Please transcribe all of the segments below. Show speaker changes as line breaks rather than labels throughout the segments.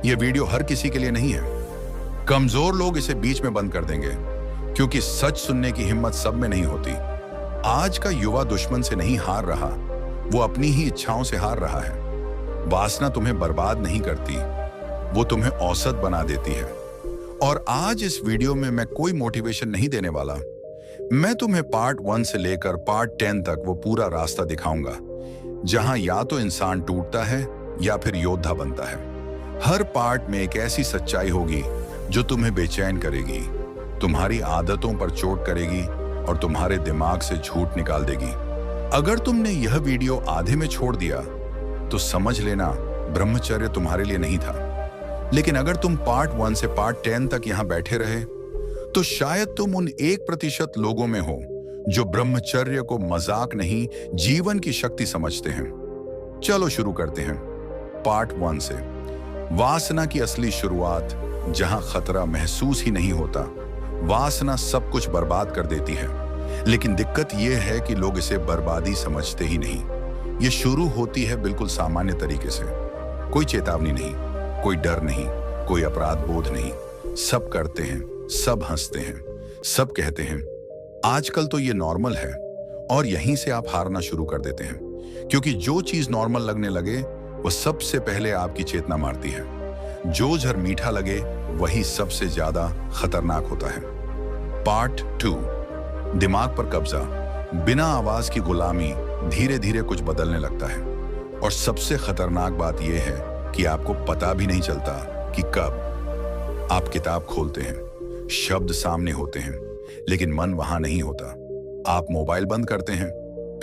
यह वीडियो हर किसी के लिए नहीं है। कमजोर लोग इसे बीच में बंद कर देंगे, क्योंकि सच सुनने की हिम्मत सब में नहीं होती। आज का युवा दुश्मन से नहीं हार रहा, वो अपनी ही इच्छाओं से हार रहा है। वासना तुम्हें बर्बाद नहीं करती, वो तुम्हें औसत बना देती है। और आज इस वीडियो में मैं कोई मोटिवेशन नहीं देने वाला। मैं तुम्हें पार्ट 1 से लेकर पार्ट 10 तक वो पूरा रास्ता दिखाऊंगा, जहां या तो इंसान टूटता है या फिर योद्धा बनता है। हर पार्ट में एक ऐसी सच्चाई होगी जो तुम्हें बेचैन करेगी, तुम्हारी आदतों पर चोट करेगी और तुम्हारे दिमाग से झूठ निकाल देगी। अगर तुमने यह वीडियो आधे में छोड़ दिया तो समझ लेना ब्रह्मचर्य तुम्हारे लिए नहीं था। लेकिन अगर तुम पार्ट 1 से पार्ट 10 तक यहां बैठे रहे तो शायद तुम उन 1% लोगों में हो जो ब्रह्मचर्य को मजाक नहीं, जीवन की शक्ति समझते हैं। चलो शुरू करते हैं पार्ट 1 से। वासना की असली शुरुआत, जहां खतरा महसूस ही नहीं होता। वासना सब कुछ बर्बाद कर देती है, लेकिन दिक्कत यह है कि लोग इसे बर्बादी समझते ही नहीं। यह शुरू होती है बिल्कुल सामान्य तरीके से। कोई चेतावनी नहीं, कोई डर नहीं, कोई अपराध बोध नहीं। सब करते हैं, सब हंसते हैं, सब कहते हैं आजकल तो ये नॉर्मल है, और यहीं से आप हारना शुरू कर देते हैं। क्योंकि जो चीज नॉर्मल लगने लगे वो सबसे पहले आपकी चेतना मारती है। जो झर मीठा लगे वही सबसे ज्यादा खतरनाक होता है। पार्ट 2, दिमाग पर कब्जा। बिना आवाज की गुलामी धीरे धीरे कुछ बदलने लगता है, और सबसे खतरनाक बात यह है कि आपको पता भी नहीं चलता कि कब। आप किताब खोलते हैं, शब्द सामने होते हैं, लेकिन मन वहां नहीं होता। आप मोबाइल बंद करते हैं,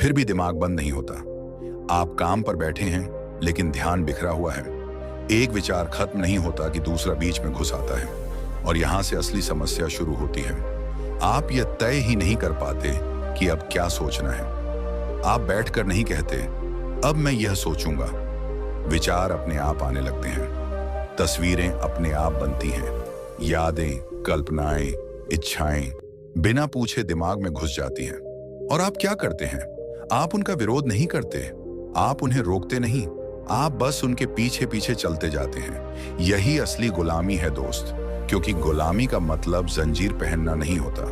फिर भी दिमाग बंद नहीं होता। आप काम पर बैठे हैं, लेकिन ध्यान बिखरा हुआ है। एक विचार खत्म नहीं होता कि दूसरा बीच में घुस आता है, और यहां से असली समस्या शुरू होती है। आप यह तय ही नहीं कर पाते कि अब क्या सोचना है। आप बैठकर नहीं कहते अब मैं यह सोचूंगा। विचार अपने आप आने लगते हैं, तस्वीरें अपने आप बनती हैं, यादें, कल्पनाएं, इच्छाएं बिना पूछे दिमाग में घुस जाती हैं। और आप क्या करते हैं? आप उनका विरोध नहीं करते, आप उन्हें रोकते नहीं, आप बस उनके पीछे पीछे चलते जाते हैं। यही असली गुलामी है दोस्त, क्योंकि गुलामी का मतलब जंजीर पहनना नहीं होता।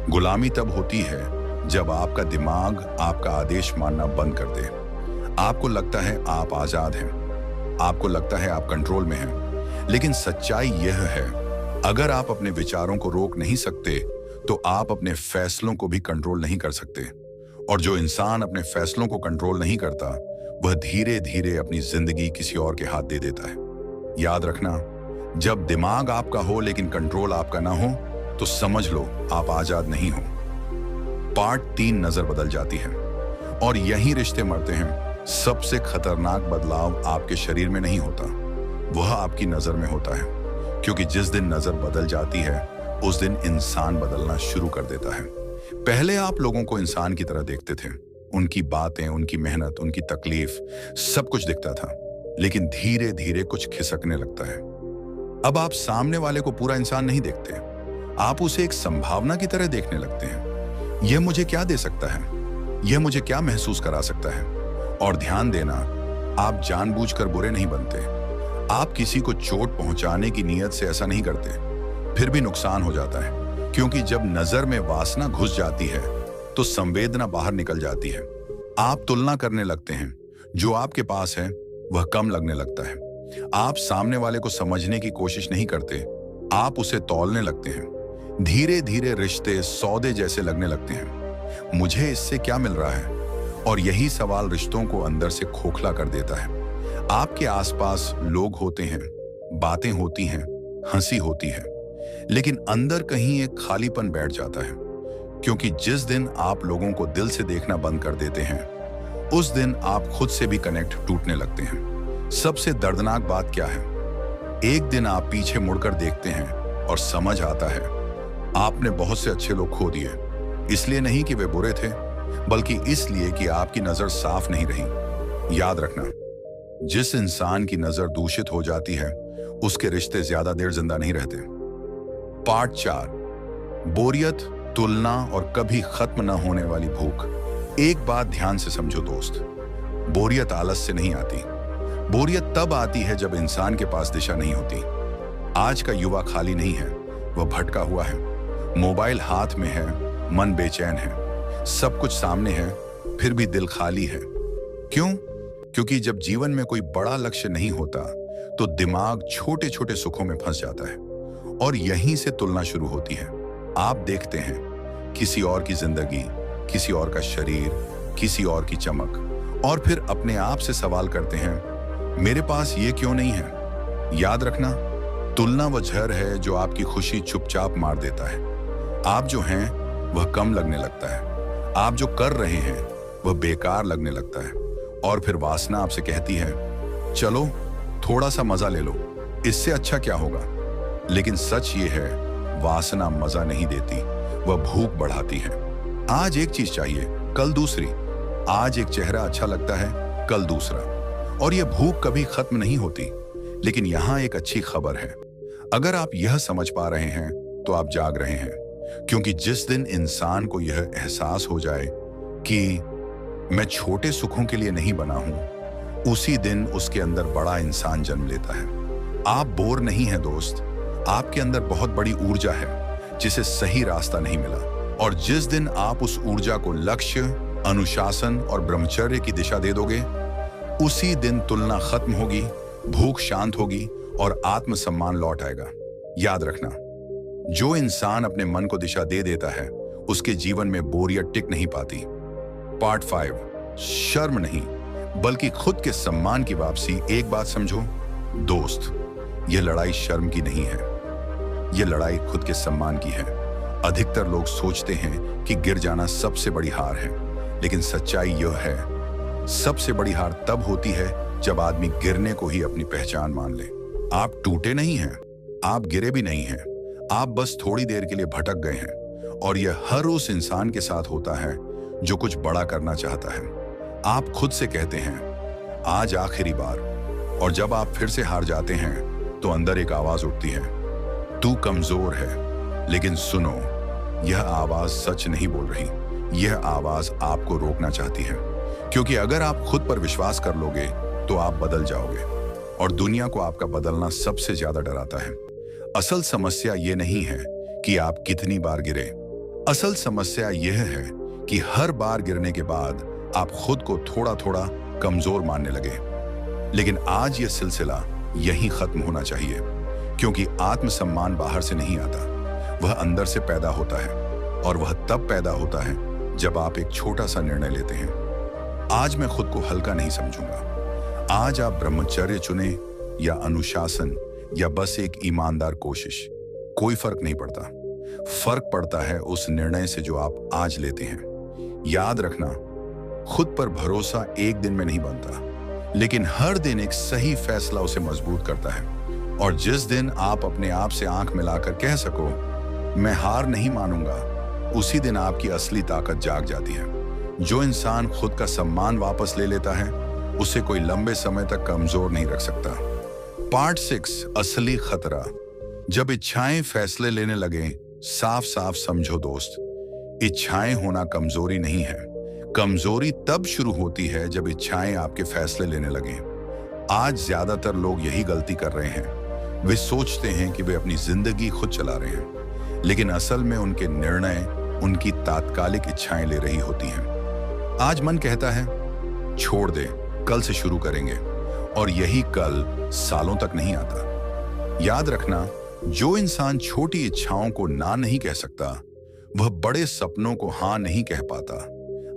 गुलामी तब होती है जब आपका दिमाग आपका आदेश मानना बंद कर दे। आपको लगता है आप आजाद हैं, आपको लगता है आप कंट्रोल में हैं, लेकिन सच्चाई यह है, अगर आप अपने विचारों को रोक नहीं सकते तो आप अपने फैसलों को भी कंट्रोल नहीं कर सकते। और जो इंसान अपने फैसलों को कंट्रोल नहीं करता, वह धीरे धीरे अपनी जिंदगी किसी और के हाथ दे देता है। याद रखना, जब दिमाग आपका हो लेकिन कंट्रोल आपका ना हो, तो समझ लो आप आजाद नहीं हो। पार्ट 3, नजर बदल जाती है, और यही रिश्ते मरते हैं। सबसे खतरनाक बदलाव आपके शरीर में नहीं होता, वह आपकी नजर में होता है। क्योंकि जिस दिन नजर बदल जाती है, उस दिन इंसान बदलना शुरू कर देता है। पहले आप लोगों को इंसान की तरह देखते थे, उनकी बातें, उनकी मेहनत, उनकी तकलीफ, सब कुछ दिखता था। लेकिन धीरे धीरे कुछ खिसकने लगता है। अब आप सामने वाले को पूरा इंसान नहीं देखते, आप उसे एक संभावना की तरह देखने लगते हैं। यह मुझे क्या दे सकता है, यह मुझे क्या महसूस करा सकता है। और ध्यान देना, आप जानबूझकर बुरे नहीं बनते। आप किसी को चोट पहुंचाने की नीयत से ऐसा नहीं करते, फिर भी नुकसान हो जाता है। क्योंकि जब नजर में वासना घुस जाती है तो संवेदना बाहर निकल जाती है। आप तुलना करने लगते हैं, जो आपके पास है वह कम लगने लगता है। आप सामने वाले को समझने की कोशिश नहीं करते, आप उसे तौलने लगते हैं। धीरे धीरे रिश्ते सौदे जैसे लगने लगते हैं। मुझे इससे क्या मिल रहा है? और यही सवाल रिश्तों को अंदर से खोखला कर देता है। आपके आसपास लोग होते हैं, बातें होती हैं, हंसी होती है, लेकिन अंदर कहीं एक खालीपन बैठ जाता है। क्योंकि जिस दिन आप लोगों को दिल से देखना बंद कर देते हैं, उस दिन आप खुद से भी कनेक्ट टूटने लगते हैं। सबसे दर्दनाक बात क्या है? एक दिन आप पीछे मुड़कर देखते हैं और समझ आता है आपने बहुत से अच्छे लोग खो दिए। इसलिए नहीं कि वे बुरे थे, बल्कि इसलिए कि आपकी नजर साफ नहीं रही। याद रखना, जिस इंसान की नजर दूषित हो जाती है, उसके रिश्ते ज्यादा देर जिंदा नहीं रहते। पार्ट 4, बोरियत, तुलना और कभी खत्म न होने वाली भूख। एक बात ध्यान से समझो दोस्त, बोरियत आलस से नहीं आती, बोरियत तब आती है जब इंसान के पास दिशा नहीं होती। आज का युवा खाली नहीं है, वह भटका हुआ है। मोबाइल हाथ में है, मन बेचैन है, सब कुछ सामने है, फिर भी दिल खाली है। क्यों? क्योंकि जब जीवन में कोई बड़ा लक्ष्य नहीं होता तो दिमाग छोटे छोटे सुखों में फंस जाता है और यहीं से तुलना शुरू होती है। आप देखते हैं किसी और की जिंदगी, किसी और का शरीर, किसी और की चमक, और फिर अपने आप से सवाल करते हैं, मेरे पास ये क्यों नहीं है? याद रखना, तुलना वह जहर है जो आपकी खुशी चुपचाप मार देता है। आप जो हैं वह कम लगने लगता है, आप जो कर रहे हैं वह बेकार लगने लगता है, और फिर वासना आपसे कहती है, चलो थोड़ा सा मजा ले लो, इससे अच्छा क्या होगा? लेकिन सच ये है, वासना मजा नहीं देती, वह भूख बढ़ाती है। आज एक चीज चाहिए, कल दूसरी। आज एक चेहरा अच्छा लगता है, कल दूसरा, और यह भूख कभी खत्म नहीं होती। लेकिन यहां एक अच्छी खबर है, अगर आप यह समझ पा रहे हैं तो आप जाग रहे हैं। क्योंकि जिस दिन इंसान को यह एहसास हो जाए कि मैं छोटे सुखों के लिए नहीं बना हूं, उसी दिन उसके अंदर बड़ा इंसान जन्म लेता है। आप बोर नहीं हैं दोस्त, आपके अंदर बहुत बड़ी ऊर्जा है जिसे सही रास्ता नहीं मिला। और जिस दिन आप उस ऊर्जा को लक्ष्य, अनुशासन और ब्रह्मचर्य की दिशा दे दोगे, उसी दिन तुलना खत्म होगी, भूख शांत होगी और आत्मसम्मान लौट आएगा। याद रखना, जो इंसान अपने मन को दिशा दे देता है उसके जीवन में बोरियत टिक नहीं पाती। पार्ट 5, शर्म नहीं बल्कि खुद के सम्मान की वापसी। एक बात समझो दोस्त, यह लड़ाई शर्म की नहीं है, यह लड़ाई खुद के सम्मान की है। अधिकतर लोग सोचते हैं कि गिर जाना सबसे बड़ी हार है, लेकिन सच्चाई यह है, सबसे बड़ी हार तब होती है जब आदमी गिरने को ही अपनी पहचान मान ले। आप टूटे नहीं हैं, आप गिरे भी नहीं हैं, आप बस थोड़ी देर के लिए भटक गए हैं। और यह हर उस इंसान के साथ होता है जो कुछ बड़ा करना चाहता है। आप खुद से कहते हैं, आज आखिरी बार, और जब आप फिर से हार जाते हैं तो अंदर एक आवाज उठती है, तू कमजोर है। लेकिन सुनो, यह आवाज सच नहीं बोल रही, यह आवाज आपको रोकना चाहती है। क्योंकि अगर आप खुद पर विश्वास कर लोगे तो आप बदल जाओगे, और दुनिया को आपका बदलना सबसे ज्यादा डराता है। असल समस्या यह नहीं है कि आप कितनी बार गिरे, असल समस्या यह है कि हर बार गिरने के बाद आप खुद को थोड़ा थोड़ा कमजोर मानने लगे। लेकिन आज यह सिलसिला यहीं खत्म होना चाहिए, क्योंकि आत्मसम्मान बाहर से नहीं आता, वह अंदर से पैदा होता है। और वह तब पैदा होता है जब आप एक छोटा सा निर्णय लेते हैं, आज मैं खुद को हल्का नहीं समझूंगा। आज आप ब्रह्मचर्य चुने या अनुशासन या बस एक ईमानदार कोशिश, कोई फर्क नहीं पड़ता। फर्क पड़ता है उस निर्णय से जो आप आज लेते हैं। याद रखना, खुद पर भरोसा एक दिन में नहीं बनता, लेकिन हर दिन एक सही फैसला उसे मजबूत करता है। और जिस दिन आप अपने आप से आंख मिलाकर कह सको, मैं हार नहीं मानूंगा, उसी दिन आपकी असली ताकत जाग जाती है। जो इंसान खुद का सम्मान वापस ले लेता है, उसे कोई लंबे समय तक कमजोर नहीं रख सकता। पार्ट 6, असली खतरा। जब इच्छाएं फैसले लेने लगे, साफ साफ समझो दोस्त, इच्छाएं होना कमजोरी नहीं है। कमजोरी तब शुरू होती है जब इच्छाएं आपके फैसले लेने लगे। आज ज्यादातर लोग यही गलती कर रहे हैं। वे सोचते हैं कि वे अपनी जिंदगी खुद चला रहे हैं, लेकिन असल में उनके निर्णय उनकी तात्कालिक इच्छाएं ले रही होती हैं। आज मन कहता है, छोड़ दे, कल से शुरू करेंगे, और यही कल सालों तक नहीं आता। याद रखना, जो इंसान छोटी इच्छाओं को ना नहीं कह सकता, वह बड़े सपनों को हाँ नहीं कह पाता।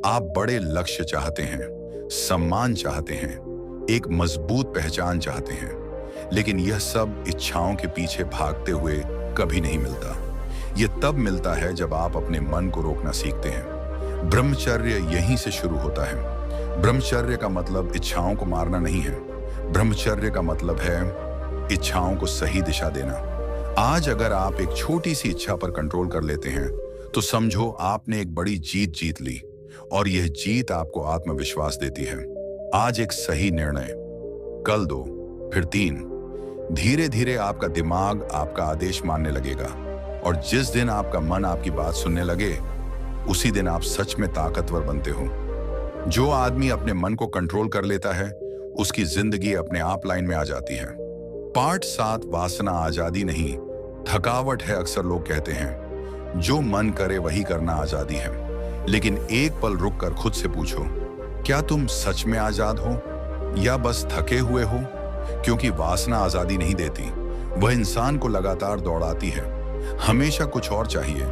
आप बड़े लक्ष्य चाहते हैं, सम्मान चाहते हैं, एक मजबूत पहचान चाहते हैं, लेकिन यह सब इच्छाओं के पीछे भागते हुए कभी नहीं मिलता। यह तब मिलता है जब आप अपने मन को रोकना सीखते हैं। ब्रह्मचर्य यहीं से शुरू होता है। ब्रह्मचर्य का मतलब इच्छाओं को मारना नहीं है, ब्रह्मचर्य का मतलब है इच्छाओं को सही दिशा देना। आज अगर आप एक छोटी सी इच्छा पर कंट्रोल कर लेते हैं तो समझो आपने एक बड़ी जीत जीत ली, और यह जीत आपको आत्मविश्वास देती है। आज एक सही निर्णय, कल 2, फिर 3। धीरे धीरे आपका दिमाग आपका आदेश मानने लगेगा, और जिस दिन आपका मन आपकी बात सुनने लगे, उसी दिन आप सच में ताकतवर बनते हो। जो आदमी अपने मन को कंट्रोल कर लेता है, उसकी जिंदगी अपने आप लाइन में आ जाती है। पार्ट 7, वासना आजादी नहीं, थकावट है। अक्सर लोग कहते हैं जो मन करे वही करना आजादी है, लेकिन एक पल रुक कर खुद से पूछो, क्या तुम सच में आजाद हो या बस थके हुए हो? क्योंकि वासना आजादी नहीं देती, वह इंसान को लगातार दौड़ाती है। हमेशा कुछ और चाहिए,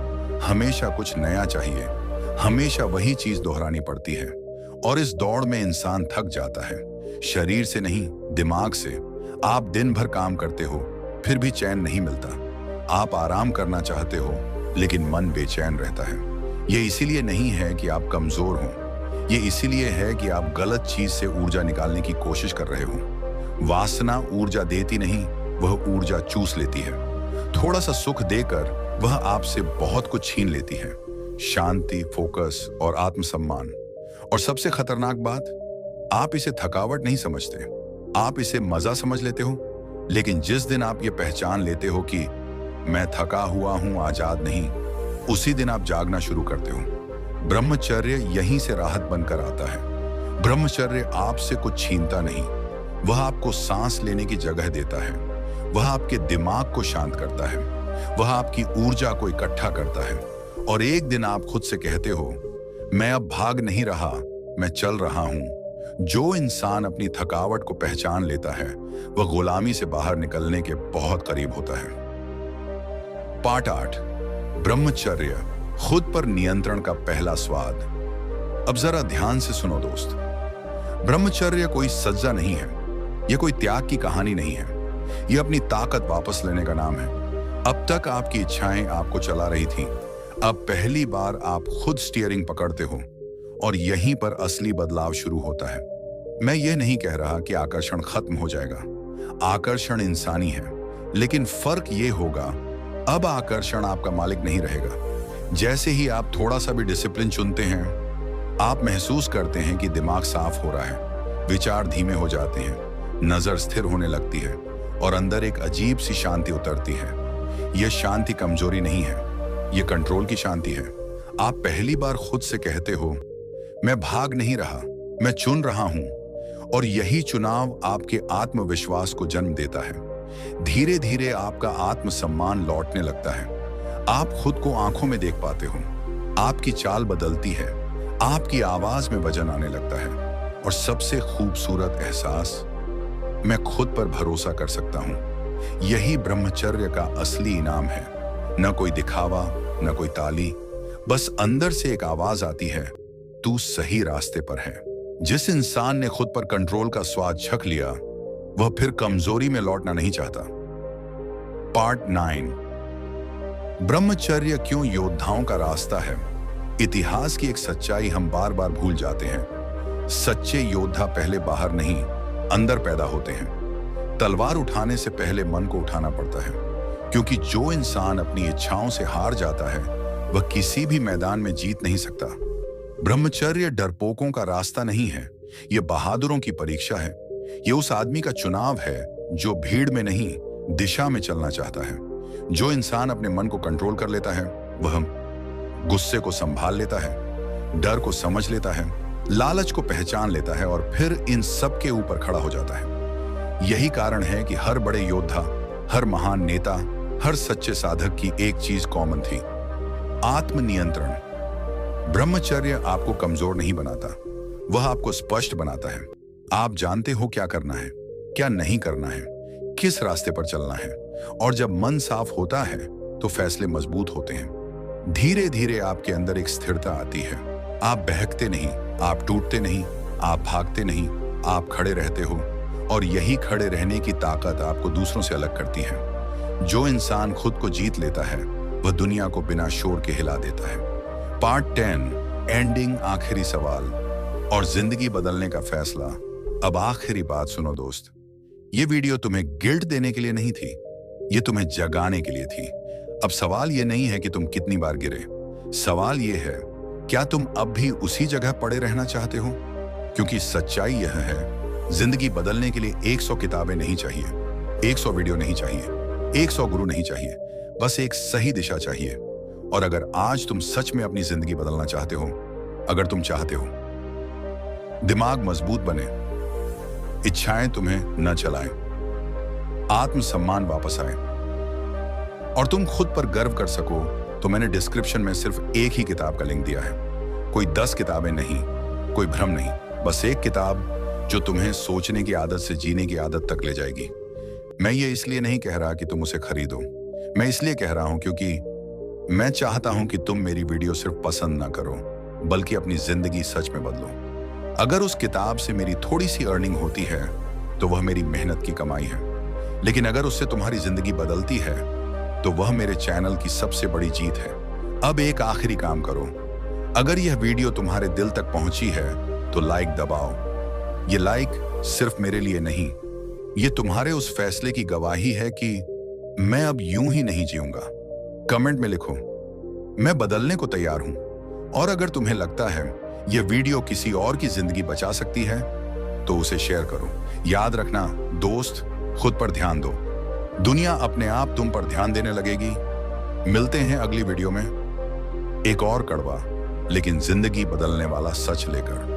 हमेशा कुछ नया चाहिए, हमेशा वही चीज दोहरानी पड़ती है और इस दौड़ में इंसान थक जाता है, शरीर से नहीं दिमाग से। आप दिन भर काम करते हो फिर भी चैन नहीं मिलता। आप आराम करना चाहते हो लेकिन मन बेचैन रहता है। ये इसीलिए नहीं है कि आप कमजोर हो, ये इसीलिए है कि आप गलत चीज से ऊर्जा निकालने की कोशिश कर रहे हो। वासना ऊर्जा देती नहीं, वह ऊर्जा चूस लेती है। थोड़ा सा सुख देकर वह आपसे बहुत कुछ छीन लेती है, शांति, फोकस और आत्मसम्मान। और सबसे खतरनाक बात, आप इसे थकावट नहीं समझते, आप इसे मजा समझ लेते हो। लेकिन जिस दिन आप ये पहचान लेते हो कि मैं थका हुआ हूं, आजाद नहीं, उसी दिन आप जागना शुरू करते हो। ब्रह्मचर्य यहीं से राहत बनकर आता है। ब्रह्मचर्य आपसे कुछ छीनता नहीं, वह आपको सांस लेने की जगह देता है, वह आपके दिमाग को शांत करता है, वह आपकी ऊर्जा को इकट्ठा करता है। और एक दिन आप खुद से कहते हो, मैं अब भाग नहीं रहा, मैं चल रहा हूं। जो इंसान अपनी थकावट को पहचान लेता है वह गुलामी से बाहर निकलने के बहुत करीब होता है। पार्ट 8, ब्रह्मचर्य, खुद पर नियंत्रण का पहला स्वाद। अब जरा ध्यान से सुनो दोस्त, ब्रह्मचर्य कोई सज्जा नहीं है, यह कोई त्याग की कहानी नहीं है, यह अपनी ताकत वापस लेने का नाम है। अब तक आपकी इच्छाएं आपको चला रही थीं, अब पहली बार आप खुद स्टीयरिंग पकड़ते हो और यहीं पर असली बदलाव शुरू होता है। मैं ये नहीं कह रहा कि आकर्षण खत्म हो जाएगा, आकर्षण इंसानी है, लेकिन फर्क ये होगा, अब आकर्षण आपका मालिक नहीं रहेगा। जैसे ही आप थोड़ा सा भी डिसिप्लिन चुनते हैं, आप महसूस करते हैं कि दिमाग साफ हो रहा है, विचार धीमे हो जाते हैं, नजर स्थिर होने लगती है और अंदर एक अजीब सी शांति उतरती है। यह शांति कमजोरी नहीं है, यह कंट्रोल की शांति है। आप पहली बार खुद से कहते हो, मैं भाग नहीं रहा, मैं चुन रहा हूं। और यही चुनाव आपके आत्मविश्वास को जन्म देता है। धीरे धीरे आपका आत्मसम्मान लौटने लगता है। आप खुद को आंखों में देख पाते हो, आपकी चाल बदलती है, आपकी आवाज में वजन आने लगता है। और सबसे खूबसूरत एहसास, मैं खुद पर भरोसा कर सकता हूं। यही ब्रह्मचर्य का असली इनाम है। न कोई दिखावा, न कोई ताली, बस अंदर से एक आवाज आती है, तू सही रास्ते पर है। जिस इंसान ने खुद पर कंट्रोल का स्वाद चख लिया, वह फिर कमजोरी में लौटना नहीं चाहता। पार्ट 9, ब्रह्मचर्य क्यों योद्धाओं का रास्ता है। इतिहास की एक सच्चाई हम बार बार भूल जाते हैं। सच्चे योद्धा पहले बाहर नहीं, अंदर पैदा होते हैं। तलवार उठाने से पहले मन को उठाना पड़ता है, क्योंकि जो इंसान अपनी इच्छाओं से हार जाता है वह किसी भी मैदान में जीत नहीं सकता। ब्रह्मचर्य डरपोकों का रास्ता नहीं है, यह बहादुरों की परीक्षा है। यह उस आदमी का चुनाव है जो भीड़ में नहीं, दिशा में चलना चाहता है। जो इंसान अपने मन को कंट्रोल कर लेता है, वह गुस्से को संभाल लेता है, डर को समझ लेता है, लालच को पहचान लेता है और फिर इन सब के ऊपर खड़ा हो जाता है। यही कारण है कि हर बड़े योद्धा, हर महान नेता, हर सच्चे साधक की एक चीज कॉमन थी, आत्मनियंत्रण। ब्रह्मचर्य आपको कमजोर नहीं बनाता, वह आपको स्पष्ट बनाता है। आप जानते हो क्या करना है, क्या नहीं करना है, किस रास्ते पर चलना है। और जब मन साफ होता है तो फैसले मजबूत होते हैं। धीरे धीरे आपके अंदर एक स्थिरता आती है। आप बहकते नहीं, आप टूटते नहीं, आप भागते नहीं, आप खड़े रहते हो। और यही खड़े रहने की ताकत आपको दूसरों से अलग करती है। जो इंसान खुद को जीत लेता है वह दुनिया को बिना शोर के हिला देता है। पार्ट 10, एंडिंग, आखिरी सवाल और जिंदगी बदलने का फैसला। अब आखिरी बात सुनो दोस्त, ये वीडियो तुम्हें गिल्ट देने के लिए नहीं थी, ये तुम्हें जगाने के लिए थी। अब सवाल ये नहीं है कि तुम कितनी बार गिरे, सवाल ये है, क्या तुम अब भी उसी जगह पड़े रहना चाहते हो? क्योंकि सच्चाई यह है, जिंदगी बदलने के लिए 100 किताबें नहीं चाहिए, 100 वीडियो नहीं चाहिए, 100 गुरु नहीं चाहिए, बस एक सही दिशा चाहिए। और अगर आज तुम सच में अपनी जिंदगी बदलना चाहते हो, अगर तुम चाहते हो दिमाग मजबूत बने, इच्छाएं तुम्हें न चलाएं, आत्मसम्मान वापस आए और तुम खुद पर गर्व कर सको, तो मैंने डिस्क्रिप्शन में सिर्फ एक ही किताब का लिंक दिया है। कोई 10 किताबें नहीं, कोई भ्रम नहीं, बस एक किताब जो तुम्हें सोचने की आदत से जीने की आदत तक ले जाएगी। मैं ये इसलिए नहीं कह रहा कि तुम उसे खरीदो, मैं इसलिए कह रहा हूं क्योंकि मैं चाहता हूं कि तुम मेरी वीडियो सिर्फ पसंद ना करो, बल्कि अपनी जिंदगी सच में बदलो। अगर उस किताब से मेरी थोड़ी सी अर्निंग होती है तो वह मेरी मेहनत की कमाई है, लेकिन अगर उससे तुम्हारी जिंदगी बदलती है तो वह मेरे चैनल की सबसे बड़ी जीत है। अब एक आखिरी काम करो, अगर यह वीडियो तुम्हारे दिल तक पहुंची है तो लाइक दबाओ। ये लाइक सिर्फ मेरे लिए नहीं, ये तुम्हारे उस फैसले की गवाही है कि मैं अब यूं ही नहीं जीऊंगा। कमेंट में लिखो, मैं बदलने को तैयार हूं। और अगर तुम्हें लगता है यह वीडियो किसी और की जिंदगी बचा सकती है तो उसे शेयर करो। याद रखना दोस्त, खुद पर ध्यान दो, दुनिया अपने आप तुम पर ध्यान देने लगेगी। मिलते हैं अगली वीडियो में एक और कड़वा लेकिन जिंदगी बदलने वाला सच लेकर।